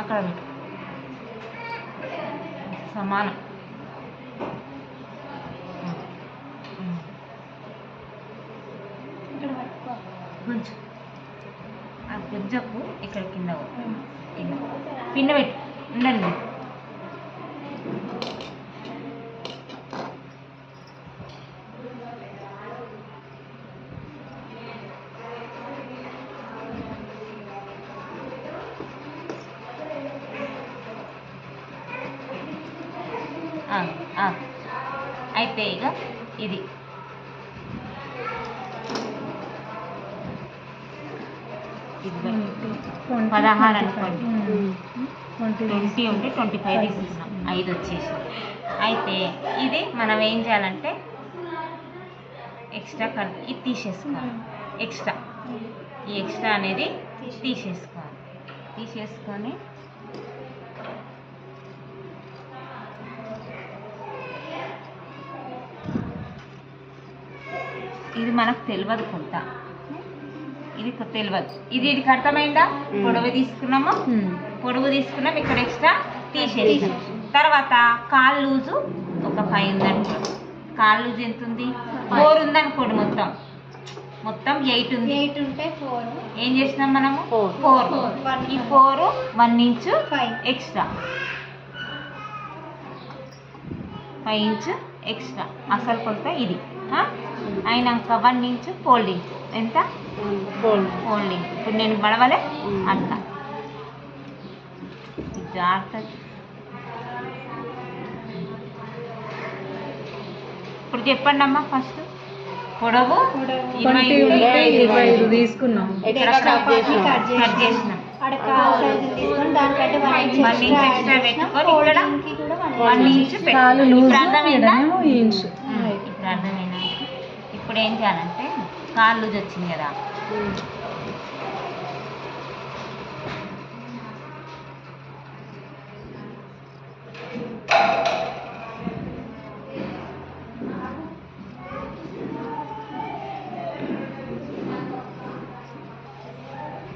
అక్కడ పెట్టు సమానం. గుంజు ఆ గుంజకు ఇక్కడ కింద పిన్న పెట్టు ఉండండి. అయితే ఇక ఇది ఇది 16 అనుకోండి, 20 ఉంటే 25 తీసుకున్నాం, 5 వచ్చేసి. అయితే ఇది మనం ఏం చేయాలంటే ఎక్స్ట్రా ఇది తీసేసుకోవాలి. ఈ ఎక్స్ట్రా అనేది తీసేసుకొని ఇది మనకు తెలియదు కొంత, ఇది తెలియదు. ఇది అర్థమైందా? పొడవు తీసుకున్నాం, ఇక్కడ ఎక్స్ట్రా తీసేసాం. తర్వాత కాలు లూజు ఒక 5 ఉందనుకో. కాలు లూజు ఎంత ఉంది? 4 ఉందనుకోండి. మొత్తం 8 ఉంది. 8 ఉంటే 4 ఏం చేసినాం మనము? 4. ఈ 4 1 ఇంచు ఎక్స్ట్రా, 5 ఇంచు ఎక్స్ట్రా అసలు కొలత ఇది. అయినాక 1 ఇంచు ఫోల్డింగ్. ఎంత? ఫోల్డింగ్. ఇప్పుడు నేను పడవలే అట్లా జాగ్రత్త. ఇప్పుడు చెప్పండి అమ్మా. ఫస్ట్ పొడవు 25 తీసుకున్నాం, కట్ చేసినాం. 1 ఇంచ్ ఎక్స్ట్రా పెట్టుకొని ఇక్కడ 1 ఇంచు పెట్టుకోవాలి. ఇప్పుడు అర్థమైందా? ఇప్పుడు అర్థమైనా? ఇప్పుడు ఏం చేయాలంటే కాలు లూజ్ వచ్చింది కదా,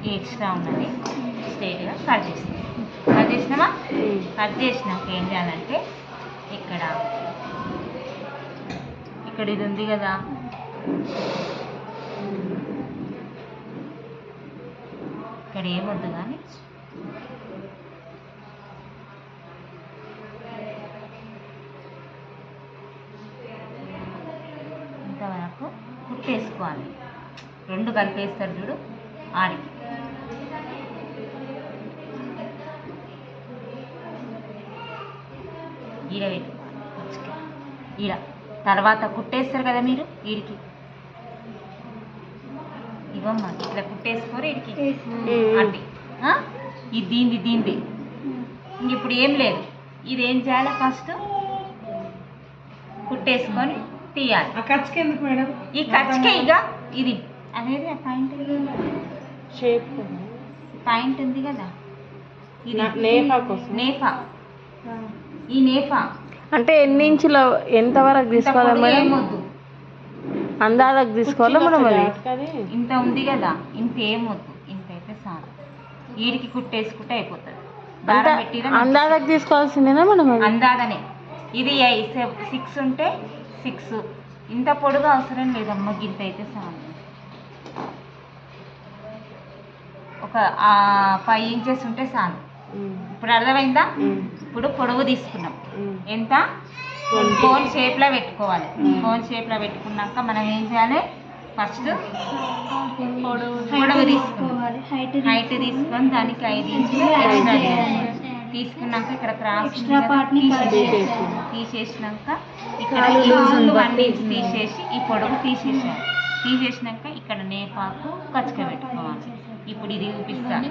ఈ ఎక్స్ట్రా ఉన్నది స్ట్రైట్గా కట్ చేసినామా? కట్ చేసినాక ఏం చేయాలంటే ఇక్కడ ఇది ఉంది కదా, ఇక్కడ ఏమొద్దు కానీ ఇంతవరకు కుట్టేసుకోవాలి. 2 కలిపేస్తారు చూడు, ఆడికి ఈడ పెట్టుకోవాలి. ఈడ తర్వాత కుట్టేస్తారు కదా మీరు, వీడికి ఇవమ్మా ఇట్లా కుట్టేసుకోరు వీడికి అంటే ఇది దీంది. ఇంక ఇప్పుడు ఏం లేదు, ఇది ఏం చేయాలి? ఫస్ట్ కుట్టేసుకొని తీయాలి. ఈ ఖర్చుకే ఇక ఇది అనేది ఆ పాయింట్ ఉంది కదా, ఇది నేఫా. ఈ నేఫా అంటే ఎన్ని ఇంచుల ఎంత వరకు తీసుకోవాలి మేడం? ఏమొద్దు, అందాలకు తీసుకోవాలా మనం? అది ఇంత ఉంది కదా, ఇంత ఏమొద్దు, ఇంత అయితే చాలు. వీడికి కుట్టేసుకుంటే అయిపోతుంది. అందాలకు తీసుకోవాల్సిందేనా మనం? అందాదనే. ఇది 6 ఉంటే 6, ఇంత పొడుగు అవసరం లేదమ్మా, గింత అయితే చాలు. ఒక 5 ఇంచెస్ ఉంటే చాలు. ఇప్పుడు అర్థమైందా? ఇప్పుడు పొడవు తీసుకున్నాం. ఎంత? కోన్ షేప్లో పెట్టుకోవాలి. కోన్ షేప్లో పెట్టుకున్నాక మనం ఏం చేయాలి? ఫస్ట్ పొడవు తీసుకోవాలి, హైట్ తీసుకొని దానికి 5 ఇంచులు ఎక్స్ట్రా తీసుకున్నాక ఇక్కడ క్రాస్ తీసేసినాక ఇక్కడ 1 ఇంచ్ తీసేసి ఈ పొడవు తీసేసినాక ఇక్కడ నేపాకు కచ్చక పెట్టుకోవాలి. ఇప్పుడు ఇది చూపిస్తాను.